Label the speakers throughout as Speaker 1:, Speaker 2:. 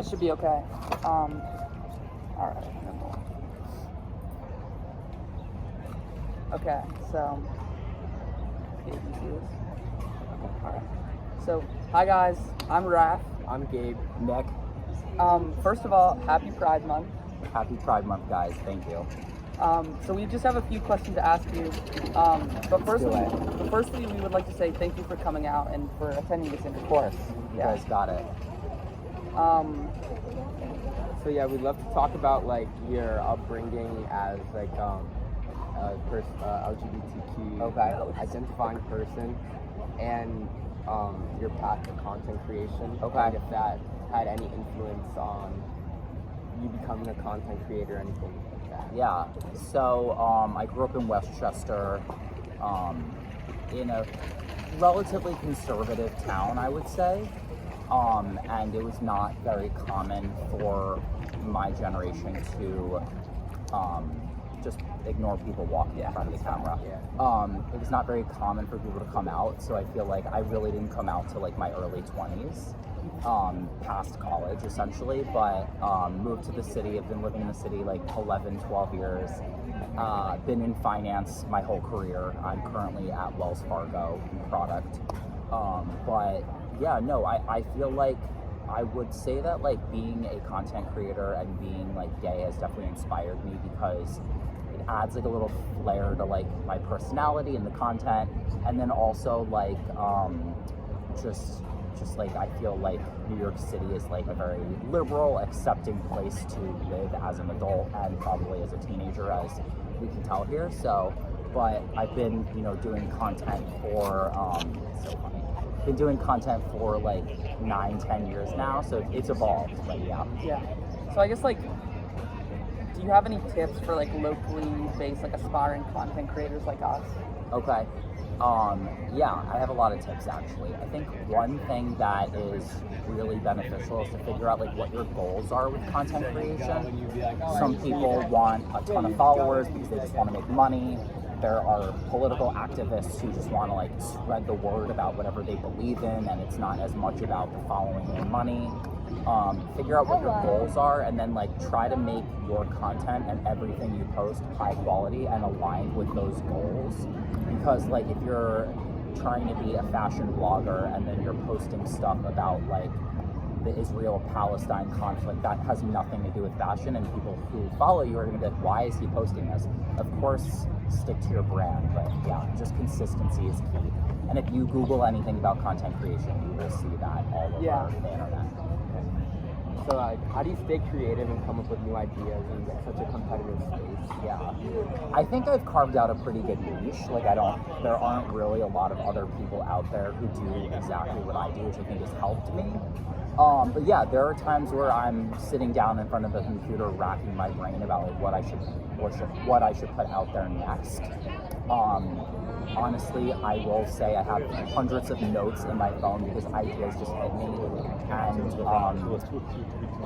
Speaker 1: It should be okay. All right. Okay, so Gabe, you see this? All right. So, hi guys. I'm Raph.
Speaker 2: I'm Gabe. Nick.
Speaker 1: First of all, happy Pride Month.
Speaker 2: Happy Pride Month, guys. Thank you.
Speaker 1: So we just have a few questions to ask you. But firstly, we would like to say thank you for coming out and for attending this interview.
Speaker 2: Of course. You guys got it.
Speaker 3: So yeah, we'd love to talk about like your upbringing as like LGBTQ identifying person, and your path to content creation. And if that had any influence on you becoming a content creator or anything like that.
Speaker 2: Yeah. So I grew up in Westchester, in a relatively conservative town, I would say. And it was not very common for my generation to just ignore people walking in front of the camera. It was not very common for people to come out, so I feel like I really didn't come out till like my early 20s, past college essentially, but moved to the city. I've been living in the city like 11, 12 years. Been in finance my whole career. I'm currently at Wells Fargo in product. But yeah, no, I feel like I would say that like being a content creator and being like gay has definitely inspired me, because it adds like a little flair to like my personality and the content. And then also like just like I feel like New York City is like a very liberal, accepting place to live as an adult and probably as a teenager, as we can tell here. So, but I've been, doing content for so funny. Been doing content for like 9-10 years now, so it's evolved, but yeah.
Speaker 1: So I guess like, do you have any tips for like locally based, like aspiring content creators like us?
Speaker 2: Okay. Yeah, I have a lot of tips actually. I think one thing that is really beneficial is to figure out like what your goals are with content creation. Some people want a ton of followers because they just want to make money. There are political activists who just want to like spread the word about whatever they believe in, and it's not as much about the following and money. Figure out what your goals are, and then like try to make your content and everything you post high quality and aligned with those goals. Because like if you're trying to be a fashion blogger and then you're posting stuff about like the Israel-Palestine conflict, that has nothing to do with fashion, and people who follow you are going to be like, why is he posting this? Of course, stick to your brand, but yeah, just consistency is key. And if you Google anything about content creation, you will see that all over the internet.
Speaker 3: So how do you stay creative and come up with new ideas in such a competitive space?
Speaker 2: Yeah, I think I've carved out a pretty good niche. Like there aren't really a lot of other people out there who do exactly what I do, which I think has helped me. But yeah, there are times where I'm sitting down in front of the computer racking my brain about like what I should put out there next. Honestly, I will say I have hundreds of notes in my phone because ideas just hit me, and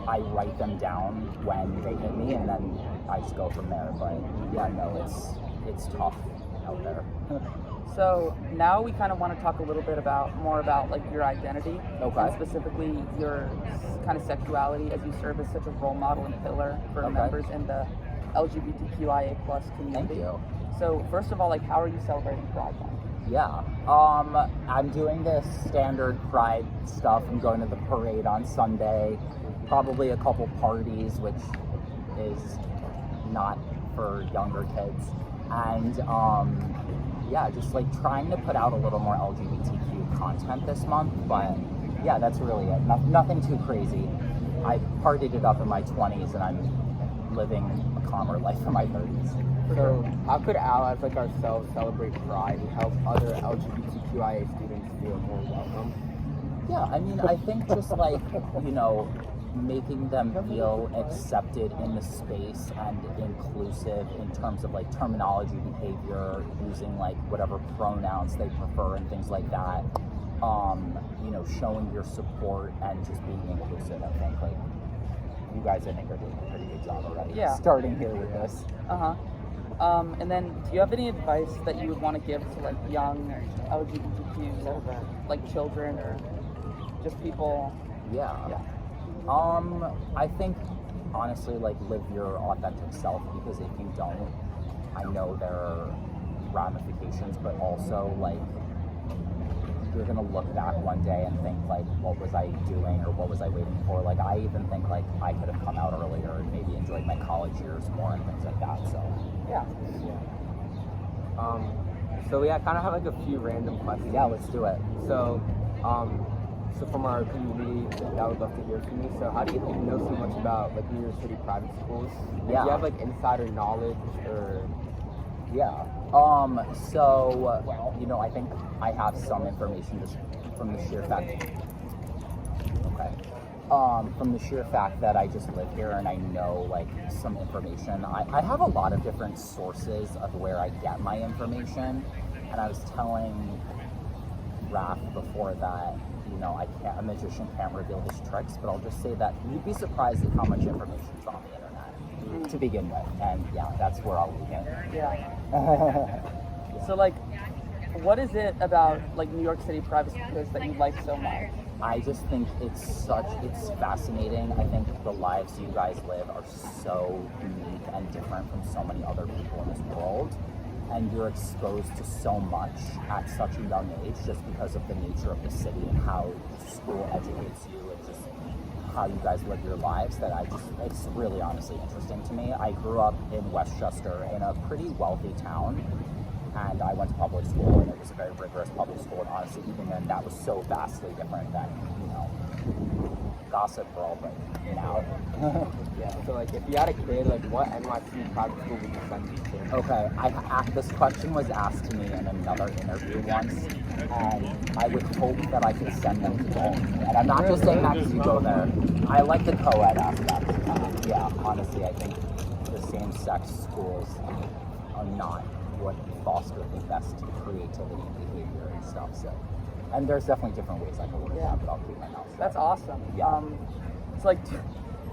Speaker 2: I write them down when they hit me, and then I just go from there. But yeah, no, it's tough out there.
Speaker 1: So now we kind of want to talk a little bit more about like your identity, and specifically your kind of sexuality, as you serve as such a role model and pillar for members in the LGBTQIA+ community.
Speaker 2: Thank you.
Speaker 1: So first of all, like, how are you celebrating Pride Month?
Speaker 2: Yeah, I'm doing this standard Pride stuff. I'm going to the parade on Sunday, probably a couple parties, which is not for younger kids, and yeah, just like trying to put out a little more LGBTQ content this month. But yeah, that's really it. Nothing too crazy. I partied it up in my 20s, and I'm living a calmer life in my 30s.
Speaker 3: So how could allies like ourselves celebrate Pride and help other LGBTQIA students feel more welcome?
Speaker 2: Yeah, I mean, I think just like, making them feel accepted in the space and inclusive in terms of like terminology, behavior, using like whatever pronouns they prefer and things like that. Showing your support and just being inclusive. I think like you guys, I think, are doing a pretty good job already.
Speaker 1: Yeah.
Speaker 2: Starting here with this.
Speaker 1: And then, do you have any advice that you would want to give to like young LGBTQ, like children or just people?
Speaker 2: Yeah. I think honestly, like, live your authentic self, because if you don't, I know there are ramifications, but also like you're gonna look back one day and think like, what was I doing or what was I waiting for? Like, I even think like I could have come out earlier and maybe enjoyed my college years more and things like that. So
Speaker 3: yeah. So we kind of have like a few random questions.
Speaker 2: yeah, let's do it.
Speaker 3: So, so from our community, I would love to hear from you. So how do you know so much about like New York City private schools?
Speaker 2: Yeah.
Speaker 3: Do you have like insider knowledge or?
Speaker 2: Yeah. So, you know, I think I have some information just from the sheer fact. Okay. From the sheer fact that I just live here and I know like some information. I have a lot of different sources of where I get my information, and I was telling Raph before that, you know, a magician can't reveal his tricks, but I'll just say that you'd be surprised at how much information's on the internet to begin with, and yeah, that's where I'll begin.
Speaker 1: Yeah. So like, what is it about like New York City private schools that you like so much?
Speaker 2: I just think it's fascinating. I think the lives you guys live are so unique and different from so many other people in this world. And you're exposed to so much at such a young age just because of the nature of the city and how school educates you and just how you guys live your lives, that it's really honestly interesting to me. I grew up in Westchester in a pretty wealthy town, and I went to public school, and it was a very rigorous public school, and honestly, even then, that was so vastly different than, you know, gossip world right now.
Speaker 3: Yeah, so like if you had a kid, like what NYC private school would you send your kid?
Speaker 2: Okay, this question was asked to me in another interview once, and I would hope that I could send them to Dalton. And I'm not just saying that because you go there. I like the co-ed aspect. Yeah, honestly, I think the same-sex schools are not what foster the best creativity and behavior and stuff. So, and there's definitely different ways I can work that, but I'll keep my mouth shut.
Speaker 1: That's awesome.
Speaker 2: Yeah.
Speaker 1: It's like,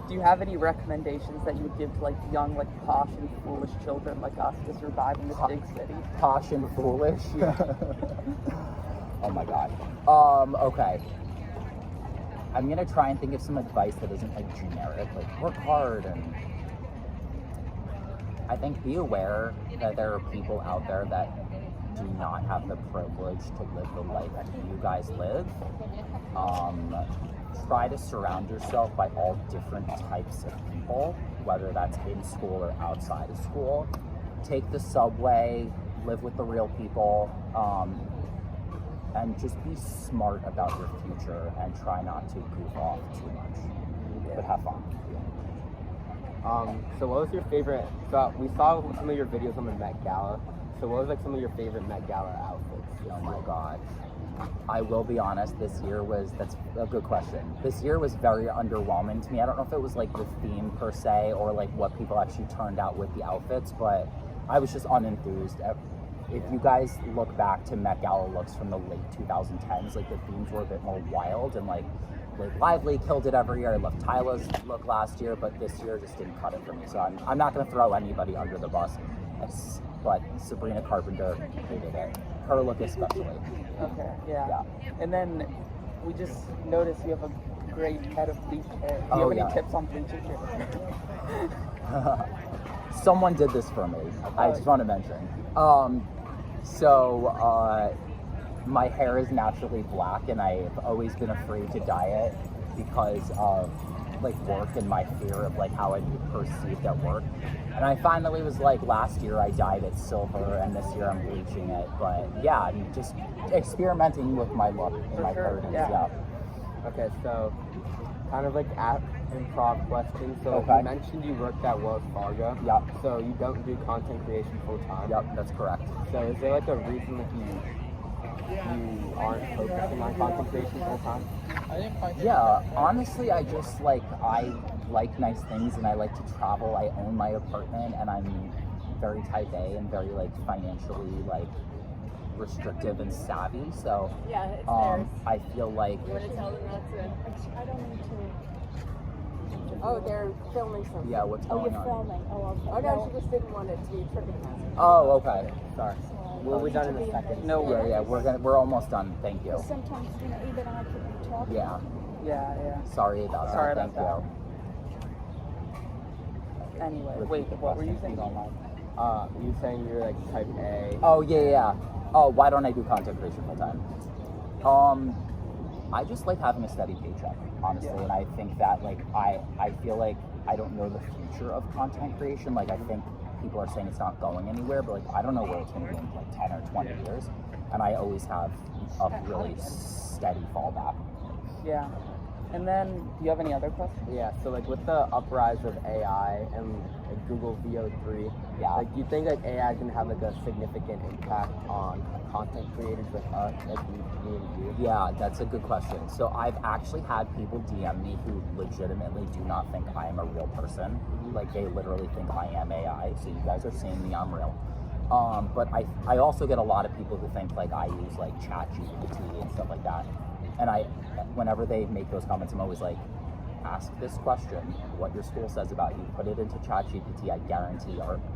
Speaker 1: do you have any recommendations that you would give to like young, like posh and foolish children like us to survive in this big city?
Speaker 2: Posh and foolish? Oh my god. Okay. I'm gonna try and think of some advice that isn't like generic, like work hard, and I think be aware that there are people out there that do not have the privilege to live the life that you guys live. Try to surround yourself by all different types of people, whether that's in school or outside of school. Take the subway, live with the real people, and just be smart about your future and try not to goof off too much, but have fun.
Speaker 3: So what was your favorite, so we saw some of your videos on the Met Gala, so what was like some of your favorite Met Gala outfits?
Speaker 2: Oh my god. I will be honest, that's a good question. This year was very underwhelming to me. I don't know if it was like the theme per se or like what people actually turned out with the outfits, but I was just unenthused. If you guys look back to Met Gala looks from the late 2010s, like the themes were a bit more wild, and like Blake Lively killed it every year. I loved Tyla's look last year, but this year just didn't cut it for me. So I'm not going to throw anybody under the bus, but Sabrina Carpenter hated it. Her look especially.
Speaker 1: Okay, yeah. And then we just noticed you have a great head of bleached hair. Do you have any tips on bleaching hair?
Speaker 2: Someone did this for me. I just want to mention. My hair is naturally black, and I've always been afraid to dye it because of like work and my fear of like how I'd be perceived at work. And I finally was like, last year I dyed it silver, and this year I'm bleaching it. But yeah, I'm just experimenting with my look in my 30s. Yeah.
Speaker 3: Okay, so kind of like improv question. So you mentioned you worked at Wells Fargo.
Speaker 2: Yep.
Speaker 3: So you don't do content creation full time.
Speaker 2: Yep, that's correct.
Speaker 3: So is there like a reason that you aren't focusing on content creation full time?
Speaker 2: Yeah, honestly, I like nice things, and I like to travel. I own my apartment, and I'm very type A and very like financially like restrictive and savvy. So
Speaker 4: yeah, it's theirs.
Speaker 2: I feel like
Speaker 4: You want to tell them not to? I don't need to. Oh, they're filming something.
Speaker 2: Yeah, what's going on?
Speaker 4: Oh, you're filming. Oh, okay. Oh no, she just didn't want it to be tripping hazard.
Speaker 2: Oh, okay.
Speaker 3: Sorry. We'll be done in a second.
Speaker 1: No worries.
Speaker 2: Yeah, we're almost done. Thank you.
Speaker 4: Sometimes, even I could be talking.
Speaker 2: Yeah.
Speaker 1: Yeah.
Speaker 2: Sorry about that.
Speaker 1: Sorry
Speaker 2: Thank
Speaker 1: about
Speaker 2: you.
Speaker 1: Anyway,
Speaker 2: Repeat
Speaker 1: wait,
Speaker 2: the
Speaker 1: what were you
Speaker 2: question, if
Speaker 1: saying?
Speaker 2: don't mind.
Speaker 3: You saying you're like type A?
Speaker 2: Oh yeah. Oh, why don't I do content creation full time? I just like having a steady paycheck, honestly,
Speaker 1: Yeah.
Speaker 2: and I think that like I feel like I don't know the future of content creation. Like I think people are saying it's not going anywhere, but like I don't know where it's going to be in like 10 or 20 years, and I always have a really steady fallback.
Speaker 1: Yeah. And then, do you have any other questions?
Speaker 3: Yeah, so like with the uprise of AI and like Google VO3, like do you think like AI is gonna have like a significant impact on content creators like us, like me and you?
Speaker 2: Yeah, that's a good question. So I've actually had people DM me who legitimately do not think I am a real person. Like they literally think I am AI. So you guys are seeing me, I'm real. But I also get a lot of people who think like I use like ChatGPT and stuff like that. And whenever they make those comments, I'm always like, ask this question, what your school says about you, put it into ChatGPT. I guarantee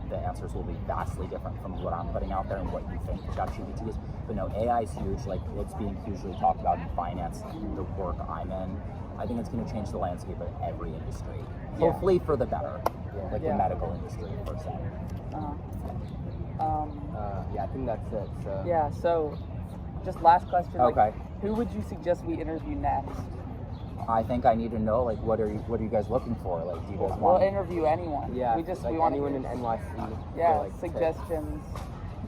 Speaker 2: the answers will be vastly different from what I'm putting out there and what you think ChatGPT is. But no, AI is huge. Like it's being hugely talked about in finance, the work I'm in. I think it's going to change the landscape of every industry. Hopefully for the better, like the medical industry per se.
Speaker 3: Yeah, I think that's it. So
Speaker 1: Yeah, so just last question. Like,
Speaker 2: Okay.
Speaker 1: who would you suggest we interview next?
Speaker 2: I think I need to know like what are you guys looking for? Like do you guys
Speaker 1: We'll
Speaker 2: want?
Speaker 1: interview anyone.
Speaker 3: yeah,
Speaker 1: we just
Speaker 3: like
Speaker 1: we want
Speaker 3: anyone in NYC.
Speaker 1: yeah,
Speaker 3: for, like,
Speaker 1: suggestions.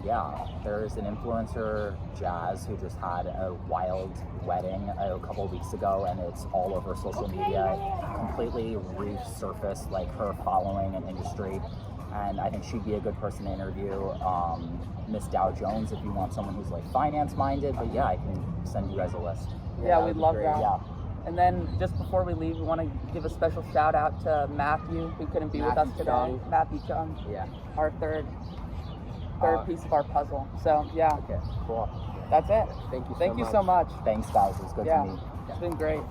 Speaker 2: Yeah, there's an influencer, Jazz, who just had a wild wedding a couple of weeks ago, and it's all over social media. Completely resurfaced like her following and industry, and I think she'd be a good person to interview. Miss Dow Jones, if you want someone who's like finance minded, but yeah, I can send you guys a list.
Speaker 1: Yeah,
Speaker 3: that
Speaker 1: we'd
Speaker 3: would be
Speaker 1: love
Speaker 3: great.
Speaker 1: that.
Speaker 2: Yeah.
Speaker 1: And then just before we leave, we want to give a special shout out to Matthew, who couldn't be with us
Speaker 3: Matthew
Speaker 1: today.
Speaker 3: Chung.
Speaker 1: Matthew Chung,
Speaker 3: Yeah.
Speaker 1: our third piece of our puzzle. So yeah,
Speaker 2: Okay, cool.
Speaker 1: that's it.
Speaker 3: Thank you.
Speaker 1: Thank you so much.
Speaker 2: Thanks, guys. It was good
Speaker 1: Yeah,
Speaker 2: to meet.
Speaker 1: it's been great.